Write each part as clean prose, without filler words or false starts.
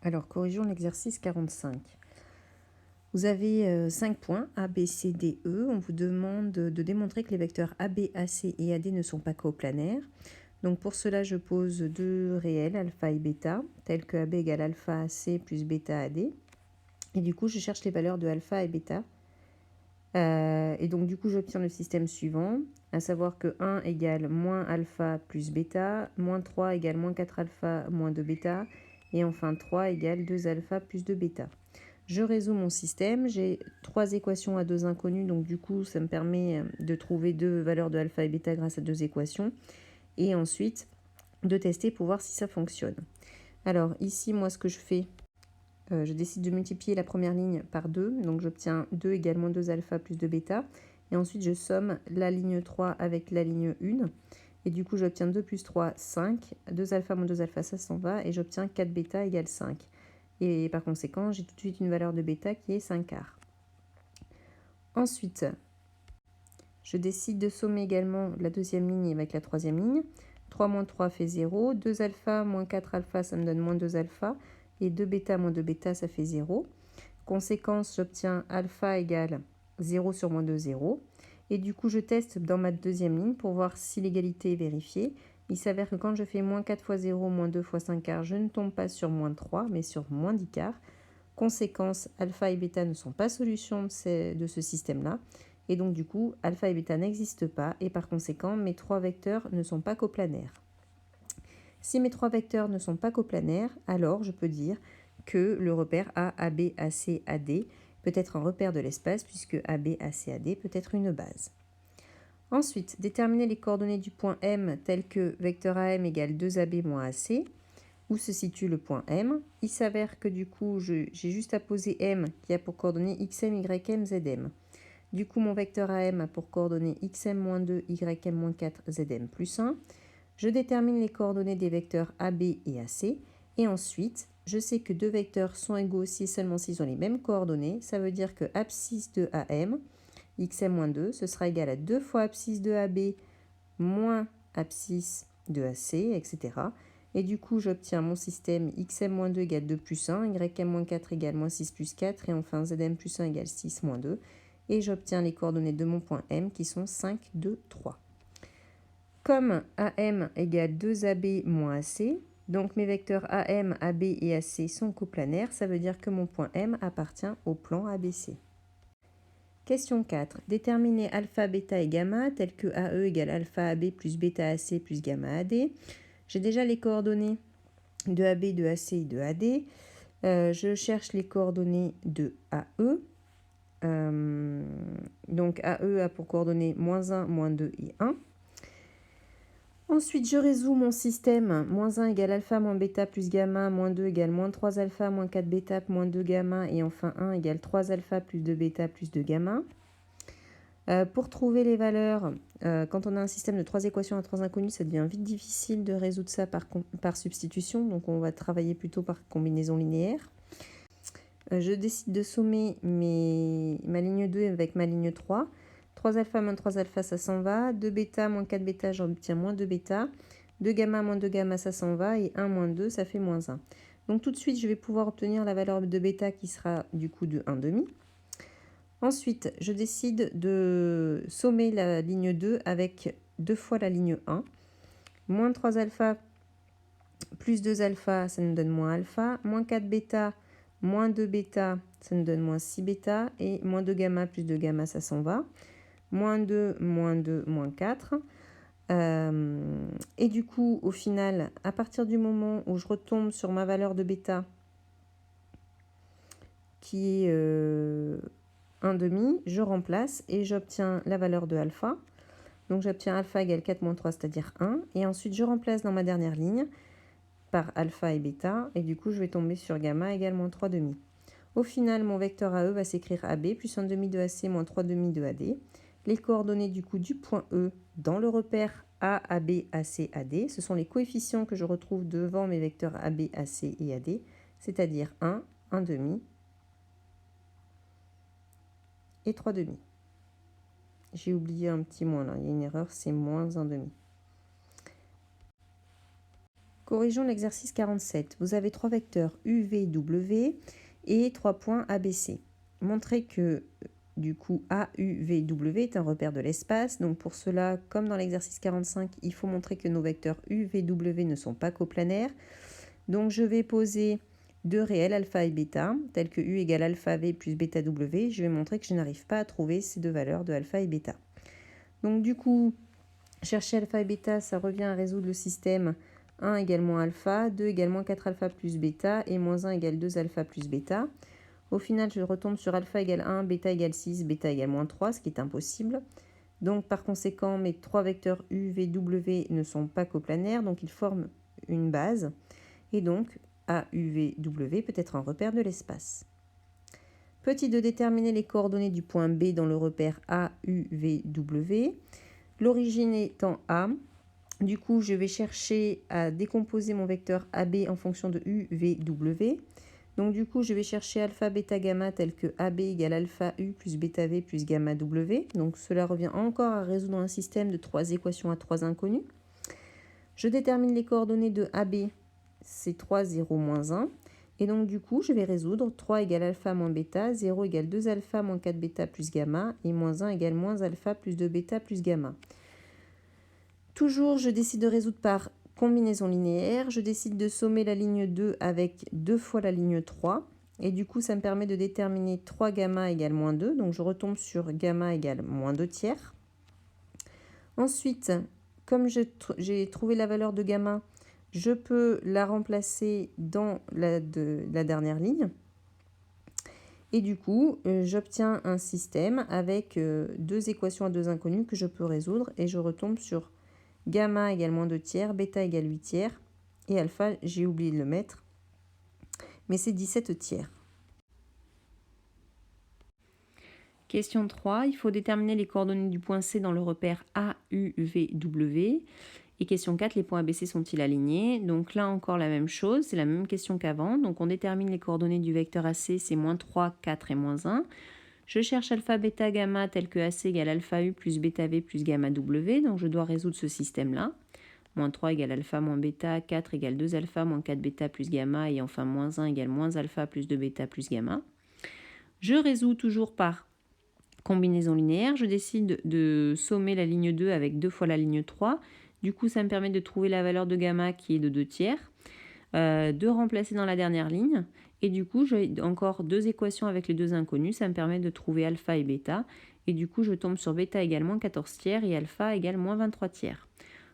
Alors, corrigeons l'exercice 45. Vous avez 5 points, A, B, C, D, E. On vous demande de démontrer que les vecteurs AB, AC et AD ne sont pas coplanaires. Donc pour cela, je pose deux réels, alpha et bêta, tels que AB égale alpha AC plus bêta AD. Et du coup, je cherche les valeurs de alpha et bêta. Et donc du coup, j'obtiens le système suivant, à savoir que 1 égale moins alpha plus bêta, moins 3 égale moins 4 alpha moins 2 bêta, et enfin 3 égale 2 alpha plus 2 bêta. Je résous mon système, j'ai trois équations à deux inconnues, donc du coup ça me permet de trouver deux valeurs de alpha et bêta grâce à deux équations, et ensuite de tester pour voir si ça fonctionne. Alors ici, moi ce que je fais, je décide de multiplier la première ligne par 2, donc j'obtiens 2 égale moins 2 alpha plus 2 bêta, et ensuite je somme la ligne 3 avec la ligne 1, et du coup j'obtiens 2 plus 3, 5, 2 alpha moins 2 alpha, ça s'en va, et j'obtiens 4 bêta égale 5. Et par conséquent, j'ai tout de suite une valeur de bêta qui est 5 quarts. Ensuite, je décide de sommer également la deuxième ligne avec la troisième ligne. 3 moins 3 fait 0. 2 alpha moins 4 alpha, ça me donne moins 2 alpha. Et 2 bêta moins 2 bêta, ça fait 0. Conséquence, j'obtiens alpha égale 0 sur moins 2, 0. Et du coup, je teste dans ma deuxième ligne pour voir si l'égalité est vérifiée. Il s'avère que quand je fais moins 4 fois 0, moins 2 fois 5 quarts, je ne tombe pas sur moins 3, mais sur moins 10 quarts. Conséquence, alpha et bêta ne sont pas solutions de ce système-là. Et donc, du coup, alpha et bêta n'existent pas. Et par conséquent, mes trois vecteurs ne sont pas coplanaires. Si mes trois vecteurs ne sont pas coplanaires, alors je peux dire que le repère A, AB, AC, AD peut être un repère de l'espace, puisque AB, AC, AD peut être une base. Ensuite, déterminer les coordonnées du point M, telles que vecteur AM égale 2AB moins AC. Où se situe le point M. Il s'avère que du coup, j'ai juste à poser M qui a pour coordonnées xm, ym, zm. Du coup, mon vecteur AM a pour coordonnées xm-2, ym-4, zm plus 1. Je détermine les coordonnées des vecteurs AB et AC. Et ensuite, je sais que deux vecteurs sont égaux si seulement s'ils ont les mêmes coordonnées. Ça veut dire que abscisse de AM, xm-2, ce sera égal à 2 fois abscisse de AB moins abscisse de AC, etc. Et du coup, j'obtiens mon système xm-2 égale 2 plus 1, ym-4 égale moins 6 plus 4, et enfin zm plus 1 égale 6 moins 2. Et j'obtiens les coordonnées de mon point M qui sont 5, 2, 3. Comme AM égale 2AB moins AC, donc mes vecteurs AM, AB et AC sont coplanaires, ça veut dire que mon point M appartient au plan ABC. Question 4. Déterminer alpha, bêta et gamma, tel que AE égale alpha AB plus bêta AC plus gamma AD. J'ai déjà les coordonnées de AB, de AC et de AD. Je cherche les coordonnées de AE. Donc AE a pour coordonnées moins 1, moins 2 et 1. Ensuite, je résous mon système. Moins 1 égale alpha moins bêta plus gamma, moins 2 égale moins 3 alpha moins 4 bêta moins 2 gamma, et enfin 1 égale 3 alpha plus 2 bêta plus 2 gamma. Pour trouver les valeurs, quand on a un système de trois équations à trois inconnues, ça devient vite difficile de résoudre ça par substitution, donc on va travailler plutôt par combinaison linéaire. Je décide de sommer ma ligne 2 avec ma ligne 3. 3 alpha moins 3 alpha, ça s'en va. 2 bêta moins 4 bêta, j'obtiens moins 2 bêta. 2 gamma moins 2 gamma, ça s'en va. Et 1 moins 2, ça fait moins 1. Donc tout de suite, je vais pouvoir obtenir la valeur de bêta qui sera du coup de 1,5. Ensuite, je décide de sommer la ligne 2 avec 2 fois la ligne 1. Moins 3 alpha plus 2 alpha, ça nous donne moins alpha. Moins 4 bêta, moins 2 bêta, ça nous donne moins 6 bêta. Et moins 2 gamma plus 2 gamma, ça s'en va. Moins 2, moins 2, moins 4. Et du coup, au final, à partir du moment où je retombe sur ma valeur de bêta, qui est 1,5, je remplace et j'obtiens la valeur de alpha. Donc j'obtiens alpha égale 4 moins 3, c'est-à-dire 1. Et ensuite, je remplace dans ma dernière ligne par alpha et bêta. Et du coup, je vais tomber sur gamma égale moins 3,5. Au final, mon vecteur AE va s'écrire AB plus 1,5 de AC moins 3,5 de AD. Les coordonnées du coup du point E dans le repère A, AB, AC, AD, ce sont les coefficients que je retrouve devant mes vecteurs AB, AC et AD, c'est-à-dire 1, 1,5 et 3,5. J'ai oublié un petit moins là, il y a une erreur, c'est moins 1,5. Corrigeons l'exercice 47. Vous avez 3 vecteurs UVW et 3 points ABC. Montrez que du coup AUVW est un repère de l'espace. Donc pour cela, comme dans l'exercice 45, il faut montrer que nos vecteurs UVW ne sont pas coplanaires. Donc je vais poser deux réels alpha et bêta, tels que U égale alpha V plus bêta W. Je vais montrer que je n'arrive pas à trouver ces deux valeurs de alpha et bêta. Donc du coup, chercher alpha et bêta, ça revient à résoudre le système 1 égale moins alpha, 2 égale moins 4 alpha plus bêta et moins 1 égale 2 alpha plus bêta. Au final, je retombe sur alpha égale 1, bêta égale 6, bêta égale moins 3, ce qui est impossible. Donc par conséquent, mes trois vecteurs U, V, W ne sont pas coplanaires, donc ils forment une base. Et donc A, U, V, W peut être un repère de l'espace. Petit 2, déterminer les coordonnées du point B dans le repère A, U, V, W. L'origine étant A, du coup je vais chercher à décomposer mon vecteur AB en fonction de U, V, W. Donc du coup je vais chercher alpha, bêta, gamma tel que AB égale alpha U plus bêta V plus gamma W. Donc cela revient encore à résoudre un système de 3 équations à 3 inconnus. Je détermine les coordonnées de AB, c'est 3, 0, moins 1. Et donc du coup je vais résoudre 3 égale alpha moins bêta, 0 égale 2 alpha moins 4 bêta plus gamma et moins 1 égale moins alpha plus 2 bêta plus gamma. Toujours je décide de résoudre par combinaison linéaire, je décide de sommer la ligne 2 avec 2 fois la ligne 3. Et du coup, ça me permet de déterminer 3 gamma égale moins 2. Donc, je retombe sur gamma égale moins 2 tiers. Ensuite, comme j'ai trouvé la valeur de gamma, je peux la remplacer dans la dernière ligne. Et du coup, j'obtiens un système avec deux équations à deux inconnues que je peux résoudre. Et je retombe sur gamma égale moins 2 tiers, bêta égale 8 tiers, et alpha, j'ai oublié de le mettre, mais c'est 17 tiers. Question 3, il faut déterminer les coordonnées du point C dans le repère A, U, V, W. Et question 4, les points ABC sont-ils alignés? Donc là encore la même chose, c'est la même question qu'avant. Donc on détermine les coordonnées du vecteur AC, c'est moins 3, 4 et moins 1. Je cherche alpha, bêta, gamma tel que AC égale alpha U plus bêta V plus gamma W. Donc je dois résoudre ce système-là. Moins 3 égale alpha moins bêta, 4 égale 2 alpha moins 4 bêta plus gamma et enfin moins 1 égale moins alpha plus 2 bêta plus gamma. Je résous toujours par combinaison linéaire. Je décide de sommer la ligne 2 avec 2 fois la ligne 3. Du coup, ça me permet de trouver la valeur de gamma qui est de 2 tiers, de remplacer dans la dernière ligne. Et du coup, j'ai encore deux équations avec les deux inconnus. Ça me permet de trouver alpha et bêta. Et du coup, je tombe sur bêta égale moins 14 tiers et alpha égale moins 23 tiers.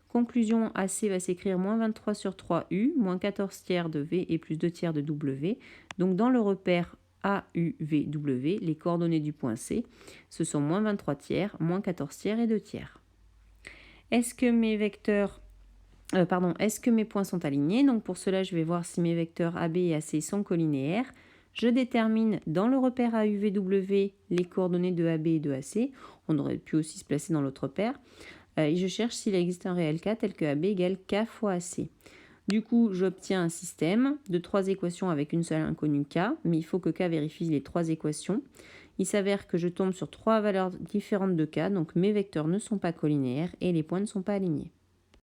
Conclusion, AC va s'écrire moins 23 sur 3U, moins 14 tiers de V et plus 2 tiers de W. Donc dans le repère A, U, V, W, les coordonnées du point C, ce sont moins 23 tiers, moins 14 tiers et 2 tiers. Est-ce que mes vecteurs... est-ce que mes points sont alignés? Donc pour cela, je vais voir si mes vecteurs AB et AC sont collinéaires. Je détermine dans le repère AUVW les coordonnées de AB et de AC. On aurait pu aussi se placer dans l'autre repère. Et je cherche s'il existe un réel K tel que AB égale K fois AC. Du coup, j'obtiens un système de 3 équations avec une seule inconnue K, mais il faut que K vérifie les 3 équations. Il s'avère que je tombe sur 3 valeurs différentes de K, donc mes vecteurs ne sont pas collinéaires et les points ne sont pas alignés.